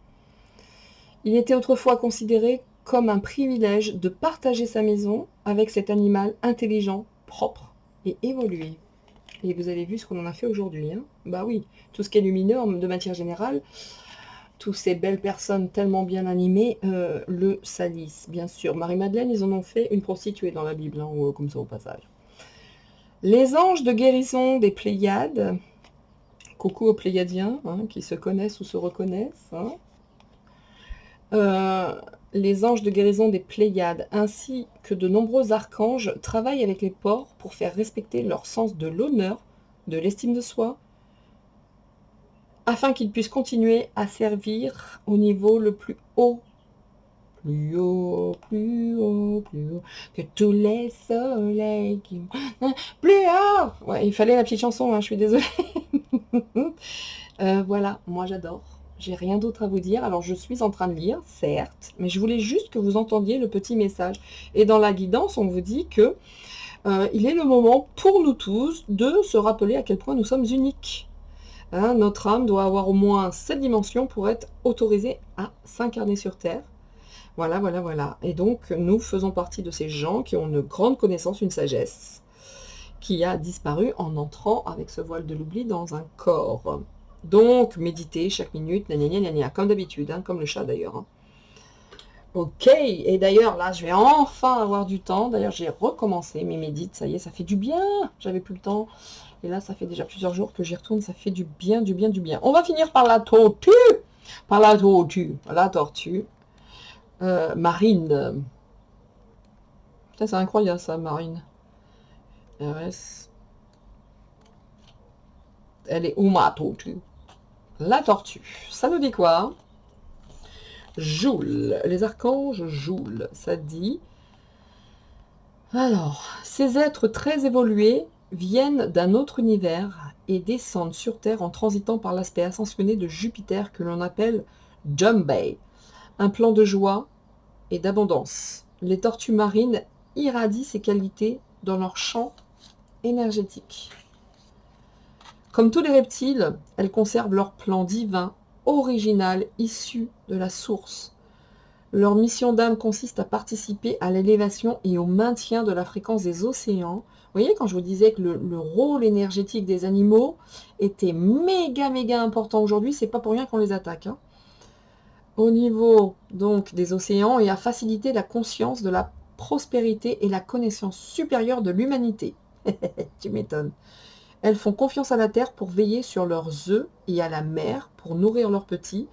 S2: Il était autrefois considéré comme un privilège de partager sa maison avec cet animal intelligent, propre et évolué. Et vous avez vu ce qu'on en a fait aujourd'hui, hein? Bah oui, tout ce qui est lumineux de matière générale, toutes ces belles personnes tellement bien animées le salissent, bien sûr. Marie-Madeleine, ils en ont fait une prostituée dans la Bible, hein, comme ça au passage. Les anges de guérison des Pléiades, coucou aux Pléiadiens, hein, qui se connaissent ou se reconnaissent, hein. Les anges de guérison des Pléiades, ainsi que de nombreux archanges, travaillent avec les porcs pour faire respecter leur sens de l'honneur, de l'estime de soi, afin qu'ils puissent continuer à servir au niveau le plus haut, plus haut, plus haut, plus haut, que tous les soleils qui... Plus haut. Ouais, il fallait la petite chanson, hein, je suis désolée. Voilà, moi j'adore. J'ai rien d'autre à vous dire. Alors je suis en train de lire, certes, mais je voulais juste que vous entendiez le petit message. Et dans la guidance, on vous dit que il est le moment pour nous tous de se rappeler à quel point nous sommes uniques. Hein, notre âme doit avoir au moins 7 dimensions pour être autorisée à s'incarner sur Terre. Voilà, voilà, voilà. Et donc, nous faisons partie de ces gens qui ont une grande connaissance, une sagesse, qui a disparu en entrant avec ce voile de l'oubli dans un corps. Donc, méditez chaque minute, comme d'habitude, hein, comme le chat d'ailleurs. Hein. Ok, et d'ailleurs, là, je vais enfin avoir du temps. D'ailleurs, j'ai recommencé mes médites, ça y est, ça fait du bien. J'avais plus le temps. Et là, ça fait déjà plusieurs jours que j'y retourne, ça fait du bien, du bien, du bien. On va finir par la tortue. Par la tortue. La tortue. Marine. Putain, c'est incroyable ça, Marine. RS. Elle est où ma tortue? La tortue. Ça nous dit quoi? Joule. Les archanges Joule. Ça dit... Alors, ces êtres très évolués viennent d'un autre univers et descendent sur Terre en transitant par l'aspect ascensionné de Jupiter que l'on appelle Jumbay, un plan de joie et d'abondance. Les tortues marines irradient ces qualités dans leur champ énergétique. Comme tous les reptiles, elles conservent leur plan divin, original, issu de la source. Leur mission d'âme consiste à participer à l'élévation et au maintien de la fréquence des océans. Vous voyez, quand je vous disais que le rôle énergétique des animaux était méga, méga important aujourd'hui, c'est pas pour rien qu'on les attaque. Hein. Au niveau donc des océans et à faciliter la conscience de la prospérité et la connaissance supérieure de l'humanité. Tu m'étonnes. Elles font confiance à la terre pour veiller sur leurs œufs et à la mer pour nourrir leurs petits,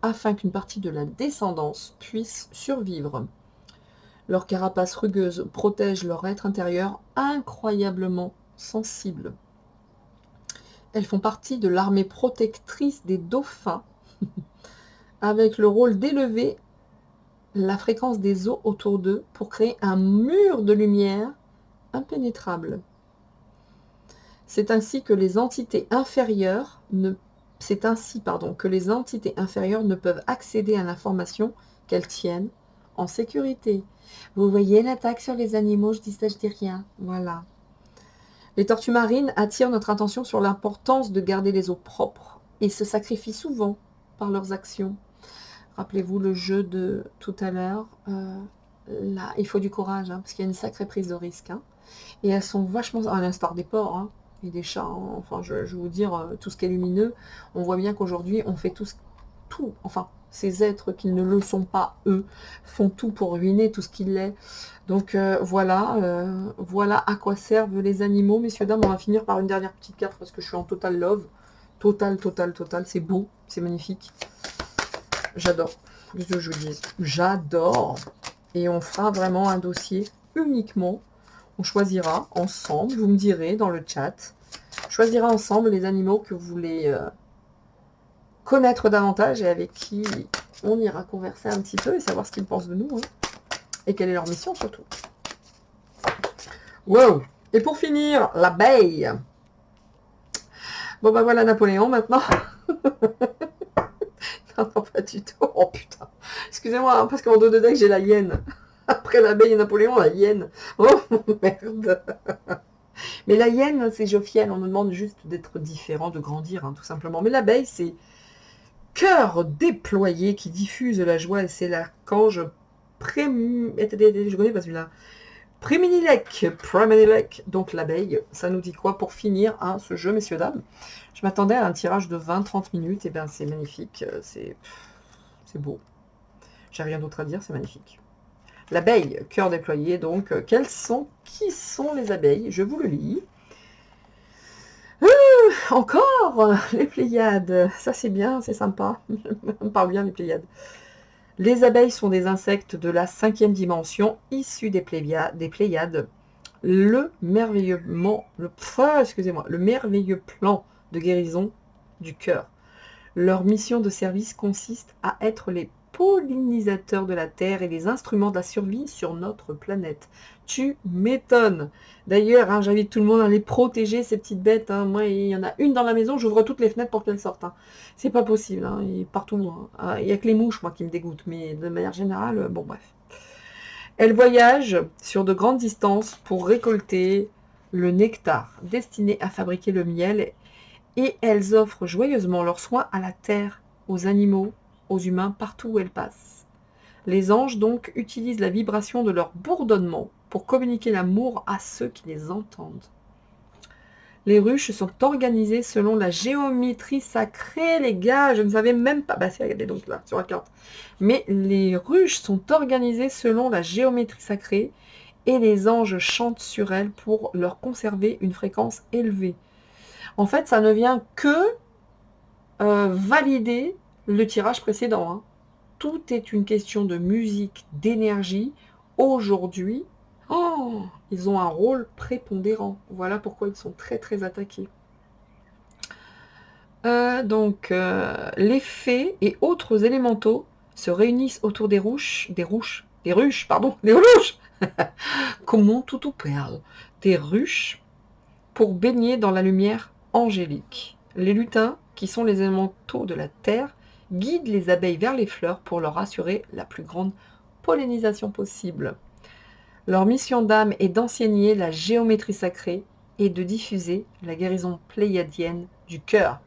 S2: afin qu'une partie de la descendance puisse survivre. Leur carapace rugueuse protège leur être intérieur incroyablement sensible. Elles font partie de l'armée protectrice des dauphins, avec le rôle d'élever la fréquence des eaux autour d'eux pour créer un mur de lumière impénétrable. C'est ainsi que les entités inférieures ne peuvent accéder à l'information qu'elles tiennent en sécurité. Vous voyez l'attaque sur les animaux, je dis ça, je dis rien. Voilà. Les tortues marines attirent notre attention sur l'importance de garder les eaux propres et se sacrifient souvent par leurs actions. Rappelez-vous le jeu de tout à l'heure. Là, il faut du courage, hein, parce qu'il y a une sacrée prise de risque. Hein. Et elles sont vachement, à l'instar des porcs hein, et des chats. Hein. Enfin, je vais vous dire, tout ce qui est lumineux, on voit bien qu'aujourd'hui, on fait tout, enfin, ces êtres qui ne le sont pas, eux, font tout pour ruiner tout ce qu'il est. Donc voilà à quoi servent les animaux. Messieurs, dames, on va finir par une dernière petite carte parce que je suis en total love. Total, c'est beau, c'est magnifique. J'adore. Qu'est-ce que je vous dis? J'adore. Et on fera vraiment un dossier uniquement. On choisira ensemble, vous me direz dans le chat, on choisira ensemble les animaux que vous voulez connaître davantage et avec qui on ira converser un petit peu et savoir ce qu'ils pensent de nous. Hein. Et quelle est leur mission surtout. Wow. Et pour finir, l'abeille. Bon ben voilà Napoléon maintenant. Non, pas du tout. Oh putain. Excusez-moi, hein, parce qu'en dos de deck, j'ai la hyène. Après l'abeille et Napoléon, la hyène. Oh merde. Mais la hyène, c'est Jophiel. On nous demande juste d'être différent, de grandir, hein, tout simplement. Mais l'abeille, c'est cœur déployé qui diffuse la joie. Et c'est l'archange je connais pas celui-là. Préménilec. Donc l'abeille, ça nous dit quoi pour finir hein, ce jeu, messieurs, dames? Je m'attendais à un tirage de 20-30 minutes. Et bien c'est magnifique. C'est beau. J'ai rien d'autre à dire, c'est magnifique. L'abeille, cœur déployé, donc, qui sont les abeilles? Je vous le lis. Encore les Pléiades, ça c'est bien, c'est sympa. On parle bien des Pléiades. Les abeilles sont des insectes de la 5e dimension, issus des Pléiades. Le merveilleux plan de guérison du cœur. Leur mission de service consiste à être les pollinisateurs de la Terre et les instruments de la survie sur notre planète. Tu m'étonnes. D'ailleurs, hein, j'invite tout le monde à les protéger, ces petites bêtes. Hein. Moi, il y en a une dans la maison, j'ouvre toutes les fenêtres pour qu'elle sorte. Hein. C'est pas possible, hein, partout. Hein. Il n'y a que les mouches, moi, qui me dégoûtent. Mais de manière générale, bon, bref. Elles voyagent sur de grandes distances pour récolter le nectar, destiné à fabriquer le miel. Et elles offrent joyeusement leurs soins à la terre, aux animaux, aux humains, partout où elles passent. Les anges, donc, utilisent la vibration de leur bourdonnement pour communiquer l'amour à ceux qui les entendent. Les ruches sont organisées selon la géométrie sacrée, les gars, je ne savais même pas. Bah, regardez donc là, sur la carte. Mais les ruches sont organisées selon la géométrie sacrée et les anges chantent sur elles pour leur conserver une fréquence élevée. En fait, ça ne vient que valider le tirage précédent. Hein. Tout est une question de musique, d'énergie. Aujourd'hui, ils ont un rôle prépondérant. Voilà pourquoi ils sont très très attaqués. Les fées et autres élémentaux se réunissent autour des ruches. Comment tout perle? Des ruches pour baigner dans la lumière angélique. Les lutins, qui sont les élémentaux de la terre, guident les abeilles vers les fleurs pour leur assurer la plus grande pollinisation possible. Leur mission d'âme est d'enseigner la géométrie sacrée et de diffuser la guérison pléiadienne du cœur.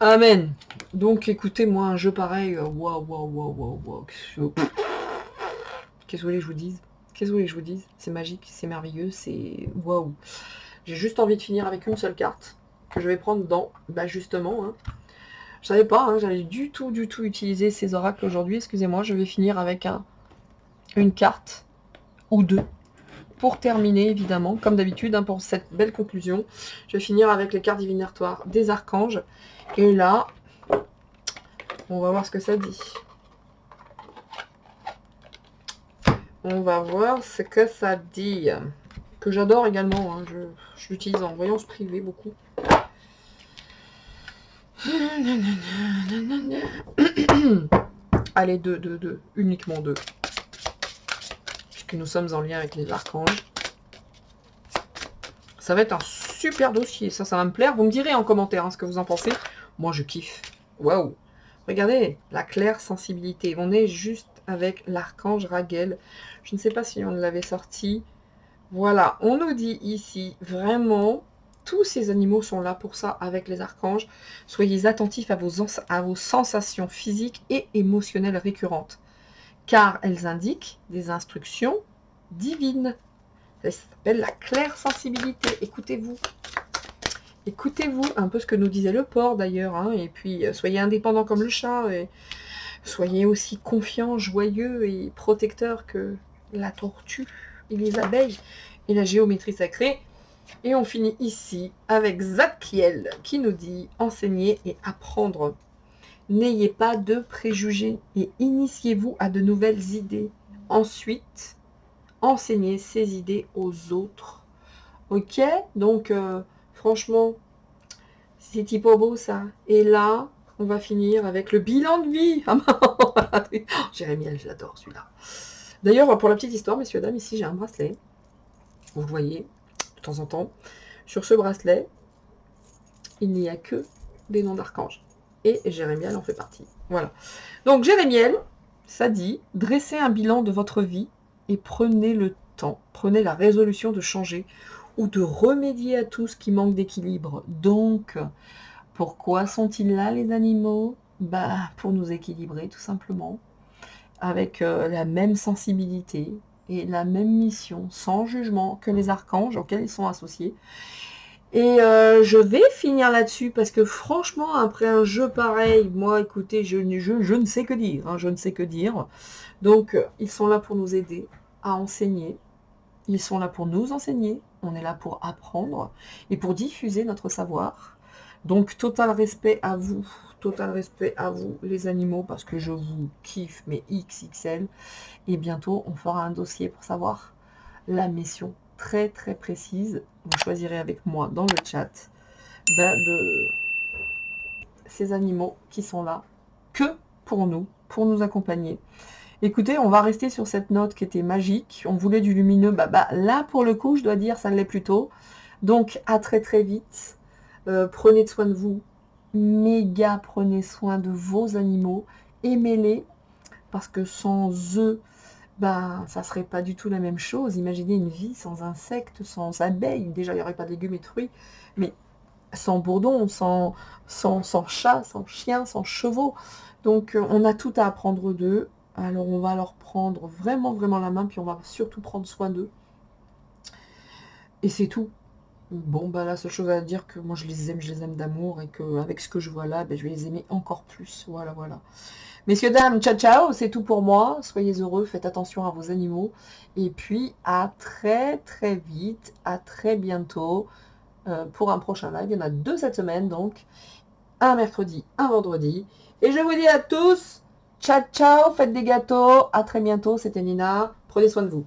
S2: Amen. Donc écoutez-moi, un jeu pareil, waouh. Qu'est-ce que vous voulez que je vous dise? C'est magique, c'est merveilleux, c'est waouh. J'ai juste envie de finir avec une seule carte que je vais prendre dans, justement, hein. Je savais pas, hein, j'allais du tout utiliser ces oracles aujourd'hui, excusez-moi, je vais finir avec une carte ou deux pour terminer, évidemment, comme d'habitude, hein, pour cette belle conclusion. Je vais finir avec les cartes divinatoires des archanges, et là, on va voir ce que ça dit. On va voir ce que ça dit. Que j'adore également. Hein. Je l'utilise en voyance privée beaucoup. Allez, deux. Uniquement deux. Puisque nous sommes en lien avec les archanges. Ça va être un super dossier. Ça va me plaire. Vous me direz en commentaire hein, ce que vous en pensez. Moi, je kiffe. Waouh. Regardez, la claire sensibilité. On est juste avec l'archange Raguel. Je ne sais pas si on l'avait sorti. Voilà, on nous dit ici, vraiment, tous ces animaux sont là pour ça avec les archanges. Soyez attentifs à vos sensations physiques et émotionnelles récurrentes, car elles indiquent des instructions divines. Ça s'appelle la claire sensibilité. Écoutez-vous. Écoutez-vous, un peu ce que nous disait le porc d'ailleurs, hein, et puis soyez indépendants comme le chat, et soyez aussi confiants, joyeux et protecteurs que la tortue et les abeilles et la géométrie sacrée. Et on finit ici avec Zadkiel qui nous dit enseigner et apprendre. N'ayez pas de préjugés et initiez-vous à de nouvelles idées. Ensuite, enseignez ces idées aux autres. Ok, donc franchement, c'est typo beau ça. Et là, on va finir avec le bilan de vie. Jérémy, j'adore celui-là. D'ailleurs, pour la petite histoire, messieurs, dames, ici j'ai un bracelet. Vous voyez, de temps en temps. Sur ce bracelet, il n'y a que des noms d'archanges. Et Jérémiel en fait partie. Voilà. Donc Jérémiel, ça dit, dressez un bilan de votre vie et prenez le temps, prenez la résolution de changer ou de remédier à tout ce qui manque d'équilibre. Donc, pourquoi sont-ils là les animaux? Pour nous équilibrer tout simplement, avec la même sensibilité et la même mission, sans jugement que les archanges auxquels ils sont associés. Et je vais finir là-dessus parce que franchement, après un jeu pareil, moi, écoutez, je ne sais que dire, hein, je ne sais que dire. Donc, ils sont là pour nous aider à enseigner. Ils sont là pour nous enseigner. On est là pour apprendre et pour diffuser notre savoir. Donc, total respect à vous, les animaux, parce que je vous kiffe, mais XXL. Et bientôt, on fera un dossier pour savoir la mission très très précise. Vous choisirez avec moi dans le chat de ces animaux qui sont là que pour nous accompagner. Écoutez, on va rester sur cette note qui était magique. On voulait du lumineux, là pour le coup, je dois dire, ça l'est plutôt. Donc à très très vite. Prenez soin de vous. Méga prenez soin de vos animaux. Aimez-les. Parce que sans eux, ça serait pas du tout la même chose. Imaginez une vie sans insectes, sans abeilles. Déjà, il n'y aurait pas de légumes et de fruits. Mais sans bourdons, sans chats, sans chiens, sans chevaux. Donc, on a tout à apprendre d'eux. Alors, on va leur prendre vraiment, vraiment la main. Puis, on va surtout prendre soin d'eux. Et c'est tout. Bon, la seule chose à dire que moi, je les aime d'amour. Et qu'avec ce que je vois là, je vais les aimer encore plus. Voilà, voilà. Messieurs, dames, ciao, ciao, c'est tout pour moi. Soyez heureux, faites attention à vos animaux. Et puis, à très, très vite, à très bientôt pour un prochain live. Il y en a 2 cette semaine, donc un mercredi, un vendredi. Et je vous dis à tous, ciao, ciao, faites des gâteaux. À très bientôt, c'était Nina. Prenez soin de vous.